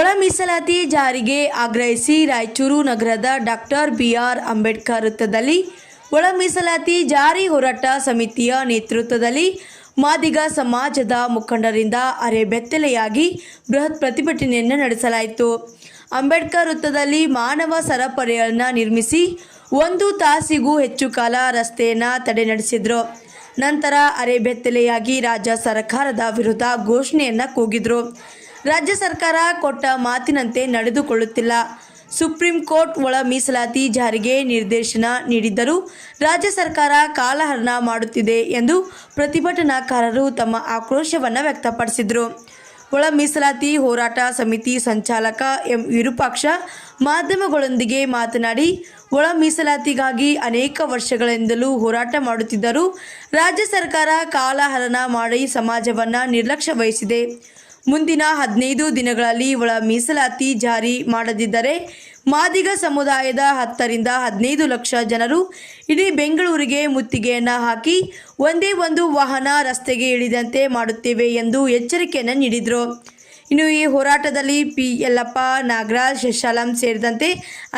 ಒಳ ಮೀಸಲಾತಿ ಜಾರಿಗೆ ಆಗ್ರಹಿಸಿ ರಾಯಚೂರು ನಗರದ ಡಾಕ್ಟರ್ ಬಿ.ಆರ್. ಅಂಬೇಡ್ಕರ್ ವೃತ್ತದಲ್ಲಿ ಒಳ ಮೀಸಲಾತಿ ಜಾರಿ ಹೋರಾಟ ಸಮಿತಿಯ ನೇತೃತ್ವದಲ್ಲಿ ಮಾದಿಗ ಸಮಾಜದ ಮುಖಂಡರಿಂದ ಅರೆಬೆತ್ತಲೆಯಾಗಿ ಬೃಹತ್ ಪ್ರತಿಭಟನೆಯನ್ನು ನಡೆಸಲಾಯಿತು. ಅಂಬೇಡ್ಕರ್ ವೃತ್ತದಲ್ಲಿ ಮಾನವ ಸರಪಳಿಯನ್ನು ನಿರ್ಮಿಸಿ 1 ತಾಸಿಗೂ ಹೆಚ್ಚು ಕಾಲ ರಸ್ತೆಯನ್ನು ತಡೆ ನಡೆಸಿದರು. ನಂತರ ಅರೆಬೆತ್ತಲೆಯಾಗಿ ರಾಜ್ಯ ಸರ್ಕಾರದ ವಿರುದ್ಧ ಘೋಷಣೆಯನ್ನು ಕೂಗಿದರು. ರಾಜ್ಯ ಸರ್ಕಾರ ಕೊಟ್ಟ ಮಾತಿನಂತೆ ನಡೆದುಕೊಳ್ಳುತ್ತಿಲ್ಲ. ಸುಪ್ರೀಂ ಕೋರ್ಟ್ ಒಳ ಮೀಸಲಾತಿ ಜಾರಿಗೆ ನಿರ್ದೇಶನ ನೀಡಿದ್ದರೂ ರಾಜ್ಯ ಸರ್ಕಾರ ಕಾಲಹರಣ ಮಾಡುತ್ತಿದೆ ಎಂದು ಪ್ರತಿಭಟನಾಕಾರರು ತಮ್ಮ ಆಕ್ರೋಶವನ್ನು ವ್ಯಕ್ತಪಡಿಸಿದರು. ಒಳ ಮೀಸಲಾತಿ ಹೋರಾಟ ಸಮಿತಿ ಸಂಚಾಲಕ ಎಂ ವಿರೂಪಾಕ್ಷ ಮಾಧ್ಯಮಗಳೊಂದಿಗೆ ಮಾತನಾಡಿ, ಒಳ ಮೀಸಲಾತಿಗಾಗಿ ಅನೇಕ ವರ್ಷಗಳಿಂದಲೂ ಹೋರಾಟ ಮಾಡುತ್ತಿದ್ದರೂ ರಾಜ್ಯ ಸರ್ಕಾರ ಕಾಲಹರಣ ಮಾಡಿ ಸಮಾಜವನ್ನು ನಿರ್ಲಕ್ಷ್ಯ ವಹಿಸಿದೆ. ಮುಂದಿನ 15 ದಿನಗಳಲ್ಲಿ ಒಳ ಮೀಸಲಾತಿ ಜಾರಿ ಮಾಡದಿದ್ದರೆ ಮಾದಿಗ ಸಮುದಾಯದ 10 ರಿಂದ 15 ಲಕ್ಷ ಜನರು ಇಡೀ ಬೆಂಗಳೂರಿಗೆ ಮುತ್ತಿಗೆಯನ್ನು ಹಾಕಿ ಒಂದೇ ಒಂದು ವಾಹನ ರಸ್ತೆಗೆ ಇಳಿದಂತೆ ಮಾಡುತ್ತೇವೆ ಎಂದು ಎಚ್ಚರಿಕೆಯನ್ನು ನೀಡಿದರು. ಇನ್ನು ಈ ಹೋರಾಟದಲ್ಲಿ ಪಿ. ಯಲ್ಲಪ್ಪ, ನಾಗರಾಜ್, ಶಶಾಲಂ ಸೇರಿದಂತೆ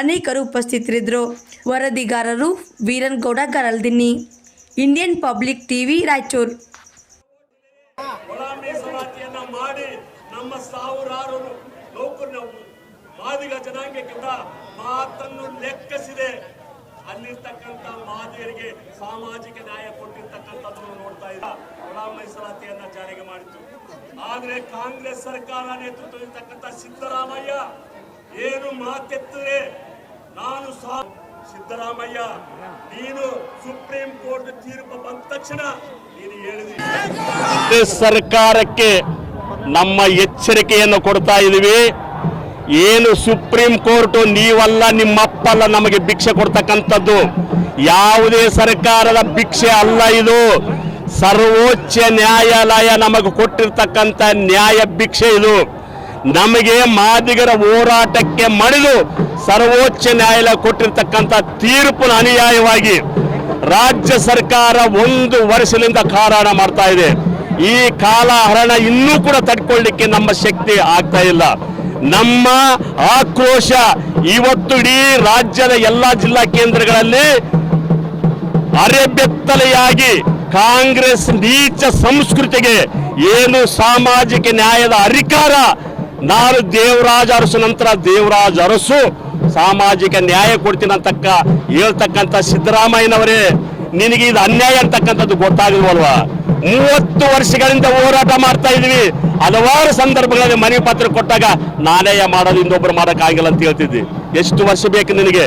ಅನೇಕರು ಉಪಸ್ಥಿತರಿದ್ದರು. ವರದಿಗಾರರು Veeranagouda Garaldinni, Indian public TV, Raichur. ಮಾಡಿ ನಮ್ಮ ಸಾವಿರಾರು ಮಾದಿಗ ಜನಾಂಗಕ್ಕಿಂತ ಮಾತನ್ನು ಲೆಕ್ಕಿಸಿದೆ. ಅಲ್ಲಿರ್ತಕ್ಕಂಥ ಮಾದಿಗರಿಗೆ ಸಾಮಾಜಿಕ ನ್ಯಾಯ ಕೊಟ್ಟಿರ್ತಕ್ಕಂಥದ್ದನ್ನು ನೋಡ್ತಾ ಇದ್ದ ಒಳ ಮೀಸಲಾತಿಯನ್ನ ಜಾರಿಗೆ ಮಾಡಿತು. ಆದ್ರೆ ಕಾಂಗ್ರೆಸ್ ಸರ್ಕಾರ ನೇತೃತ್ವದಲ್ಲಿರ್ತಕ್ಕಂಥ ಸಿದ್ದರಾಮಯ್ಯ ಏನು ಮಾತೆತ್ತಿದ್ರೆ ನಾನು ಸಿದ್ದರಾಮಯ್ಯ ನೀನು ಸುಪ್ರೀಂ ಕೋರ್ಟ್ ತೀರ್ಪು ಬಂದ ತಕ್ಷಣ ನೀನು ಹೇಳಿದ್ರಿ ಸರ್ಕಾರಕ್ಕೆ ನಮ್ಮ ಎಚ್ಚರಿಕೆಯನ್ನು ಕೊಡ್ತಾ ಇದ್ದೀವಿ. ಏನು ಸುಪ್ರೀಂ ಕೋರ್ಟ್ ನೀವಲ್ಲ, ನಿಮ್ಮಪ್ಪಲ್ಲ ನಮಗೆ ಭಿಕ್ಷೆ ಕೊಡ್ತಕ್ಕಂಥದ್ದು. ಯಾವುದೇ ಸರ್ಕಾರದ ಭಿಕ್ಷೆ ಅಲ್ಲ ಇದು. ಸರ್ವೋಚ್ಚ ನ್ಯಾಯಾಲಯ ನಮಗೆ ಕೊಟ್ಟಿರ್ತಕ್ಕಂಥ ನ್ಯಾಯ ಭಿಕ್ಷೆ ಇದು. ನಮಗೆ ಮಾದಿಗರ ಹೋರಾಟಕ್ಕೆ ಮಣಿದು ಸರ್ವೋಚ್ಚ ನ್ಯಾಯಾಲಯ ಕೊಟ್ಟಿರ್ತಕ್ಕಂಥ ತೀರ್ಪಿನ ಅನ್ಯಾಯವಾಗಿ ರಾಜ್ಯ ಸರ್ಕಾರ 1 ವರ್ಷದಿಂದ ಕಾರಣ ಮಾಡ್ತಾ ಇದೆ. ಈ ಕಾಲಹರಣ ಇನ್ನೂ ಕೂಡ ತಡ್ಕೊಳ್ಳಿಕ್ಕೆ ನಮ್ಮ ಶಕ್ತಿ ಆಗ್ತಾ ಇಲ್ಲ. ನಮ್ಮ ಆಕ್ರೋಶ ಇವತ್ತು ಇಡೀ ರಾಜ್ಯದ ಎಲ್ಲ ಜಿಲ್ಲಾ ಕೇಂದ್ರಗಳಲ್ಲಿ ಅರೆಬೆತ್ತಲೆಯಾಗಿ ಕಾಂಗ್ರೆಸ್ ನೀಚ ಸಂಸ್ಕೃತಿಗೆ ಏನು ಸಾಮಾಜಿಕ ನ್ಯಾಯದ ಅಧಿಕಾರ, ನಾನು ದೇವರಾಜ ಅರಸು ನಂತರ ದೇವರಾಜ ಅರಸು ಸಾಮಾಜಿಕ ನ್ಯಾಯ ಕೊಡ್ತೀನಿ ಅಂತಕ್ಕ ಹೇಳ್ತಕ್ಕಂಥ ಸಿದ್ದರಾಮಯ್ಯನವರೇ, ನಿನಗೆ ಇದು ಅನ್ಯಾಯ ಅಂತಕ್ಕಂಥದ್ದು ಗೊತ್ತಾಗಲ್ವಲ್ವಾ? 30 ವರ್ಷಗಳಿಂದ ಹೋರಾಟ ಮಾಡ್ತಾ ಇದೀವಿ. ಹಲವಾರು ಸಂದರ್ಭಗಳಲ್ಲಿ ಮನವಿ ಪತ್ರ ಕೊಟ್ಟಾಗ ನಾನೇ ಮಾಡೋದು ಇನ್ನೊಬ್ಬರು ಮಾಡೋಕ್ಕಾಗಿಲ್ಲ ಅಂತ ಹೇಳ್ತಿದ್ವಿ. ಎಷ್ಟು ವರ್ಷ ಬೇಕು ನಿನಗೆ?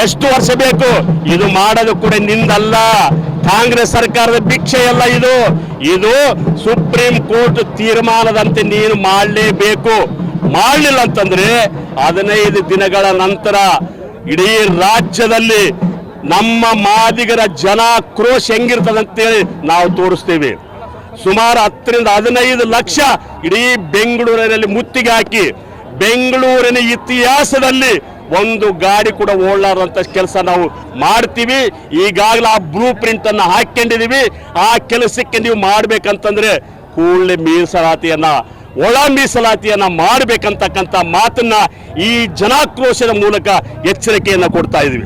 ಎಷ್ಟು ವರ್ಷ ಬೇಕು? ಇದು ಮಾಡೋದು ಕೂಡ ನಿಂದಲ್ಲ, ಕಾಂಗ್ರೆಸ್ ಸರ್ಕಾರದ ಭಿಕ್ಷೆ ಅಲ್ಲ ಇದು. ಇದು ಸುಪ್ರೀಂ ಕೋರ್ಟ್ ತೀರ್ಮಾನದಂತೆ ನೀನು ಮಾಡಲೇಬೇಕು. ಮಾಡಲಿಲ್ಲ ಅಂತಂದ್ರೆ 15 ದಿನಗಳ ನಂತರ ಇಡೀ ರಾಜ್ಯದಲ್ಲಿ ನಮ್ಮ ಮಾದಿಗರ ಜನಾಕ್ರೋಶ ಹೆಂಗಿರ್ತದಂತೇಳಿ ನಾವು ತೋರಿಸ್ತೀವಿ. ಸುಮಾರು 10 ರಿಂದ 15 ಲಕ್ಷ ಇಡೀ ಬೆಂಗಳೂರಿನಲ್ಲಿ ಮುತ್ತಿಗೆ ಹಾಕಿ ಬೆಂಗಳೂರಿನ ಇತಿಹಾಸದಲ್ಲಿ ಒಂದು ಗಾಡಿ ಕೂಡ ಓಡಲಾರದಂತ ಕೆಲಸ ನಾವು ಮಾಡ್ತೀವಿ. ಈಗಾಗಲೇ ಆ ಬ್ಲೂ ಪ್ರಿಂಟ್ ಅನ್ನು ಹಾಕೊಂಡಿದೀವಿ. ಆ ಕೆಲಸಕ್ಕೆ ನೀವು ಮಾಡ್ಬೇಕಂತಂದ್ರೆ ಕೂಡಲೇ ಮೀಸಲಾತಿಯನ್ನ ಒಳ ಮೀಸಲಾತಿಯನ್ನ ಮಾಡಬೇಕಂತಕ್ಕಂಥ ಮಾತನ್ನ ಈ ಜನಾಕ್ರೋಶದ ಮೂಲಕ ಎಚ್ಚರಿಕೆಯನ್ನ ಕೊಡ್ತಾ ಇದೀವಿ.